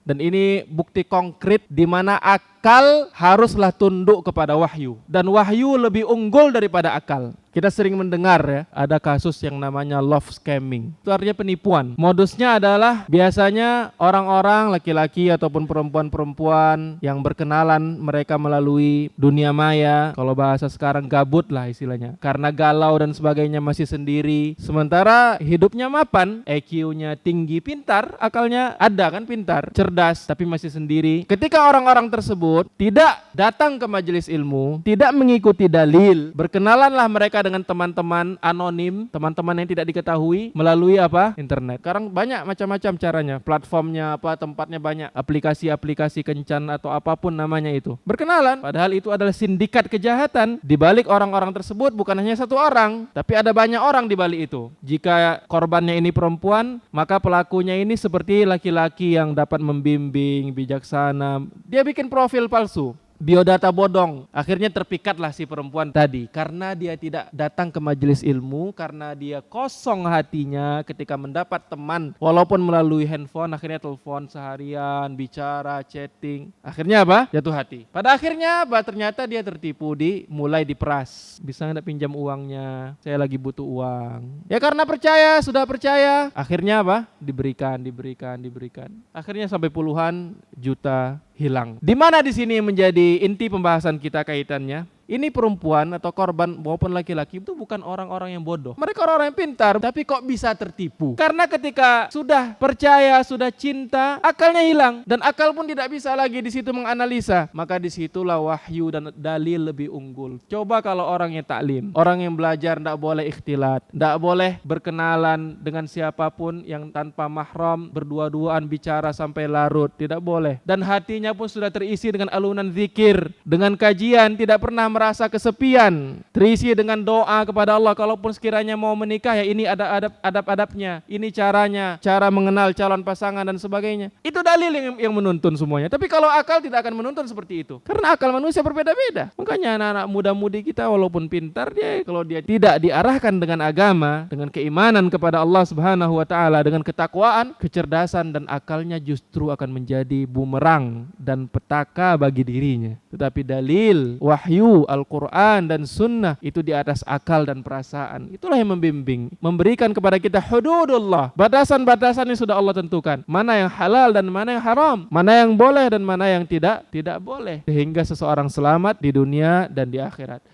Dan ini bukti konkret di mana akal haruslah tunduk kepada wahyu. Dan wahyu lebih unggul daripada akal. Kita sering mendengar ya, ada kasus yang namanya love scamming. Itu artinya penipuan. Modusnya adalah biasanya orang-orang laki-laki ataupun perempuan-perempuan yang berkenalan mereka melalui dunia maya. Kalau bahasa sekarang gabut lah istilahnya. Karena galau dan sebagainya masih sendiri. Sementara hidupnya mapan, EQ-nya tinggi, pintar, akalnya ada kan pintar, cerdas tapi masih sendiri. Ketika orang-orang tersebut tidak datang ke majelis ilmu, tidak mengikuti dalil, berkenalanlah mereka dengan teman-teman anonim, teman-teman yang tidak diketahui melalui apa? Internet. Sekarang banyak macam-macam caranya, platformnya apa, tempatnya banyak, aplikasi-aplikasi kencan atau apapun namanya itu. Berkenalan, padahal itu adalah sindikat kejahatan. Di balik orang-orang tersebut bukan hanya satu orang, tapi ada banyak orang di balik itu. Jika korbannya ini perempuan, maka pelakunya ini seperti laki-laki yang dapat membimbing, bijaksana. Dia bikin profil palsu, biodata bodong. Akhirnya terpikatlah si perempuan tadi karena dia tidak datang ke majelis ilmu, karena dia kosong hatinya ketika mendapat teman walaupun melalui handphone. Akhirnya telepon seharian, bicara, chatting. Akhirnya apa? Jatuh hati. Pada akhirnya apa? Ternyata dia tertipu, mulai diperas. Bisa nggak pinjam uangnya? Saya lagi butuh uang. Ya karena percaya, sudah percaya. Akhirnya apa? Diberikan. Akhirnya sampai puluhan juta hilang. Di mana di sini menjadi inti pembahasan kita kaitannya? Ini perempuan atau korban maupun laki-laki itu bukan orang-orang yang bodoh. Mereka orang-orang yang pintar, tapi kok bisa tertipu? Karena ketika sudah percaya, sudah cinta, akalnya hilang dan akal pun tidak bisa lagi di situ menganalisa. Maka disitulah wahyu dan dalil lebih unggul. Coba kalau orang yang taklim, orang yang belajar tidak boleh ikhtilat, tidak boleh berkenalan dengan siapapun yang tanpa mahram, berdua-duaan bicara sampai larut, tidak boleh. Dan hatinya pun sudah terisi dengan alunan zikir, dengan kajian, tidak pernah merasa kesepian, terisi dengan doa kepada Allah. Kalaupun sekiranya mau menikah, ya ini ada adab-adabnya, ini caranya, cara mengenal calon pasangan dan sebagainya. Itu dalil yang menuntun semuanya. Tapi kalau akal tidak akan menuntun seperti itu, karena akal manusia berbeda-beda. Makanya anak-anak muda-mudi kita walaupun pintar, dia kalau dia tidak diarahkan dengan agama, dengan keimanan kepada Allah Subhanahu wa taala, dengan ketakwaan, kecerdasan dan akalnya justru akan menjadi bumerang dan petaka bagi dirinya. Tetapi dalil, wahyu, Al-Quran dan sunnah itu di atas akal dan perasaan. Itulah yang membimbing, memberikan kepada kita hududullah, batasan-batasan yang sudah Allah tentukan, mana yang halal dan mana yang haram, mana yang boleh dan mana yang tidak boleh, sehingga seseorang selamat di dunia dan di akhirat.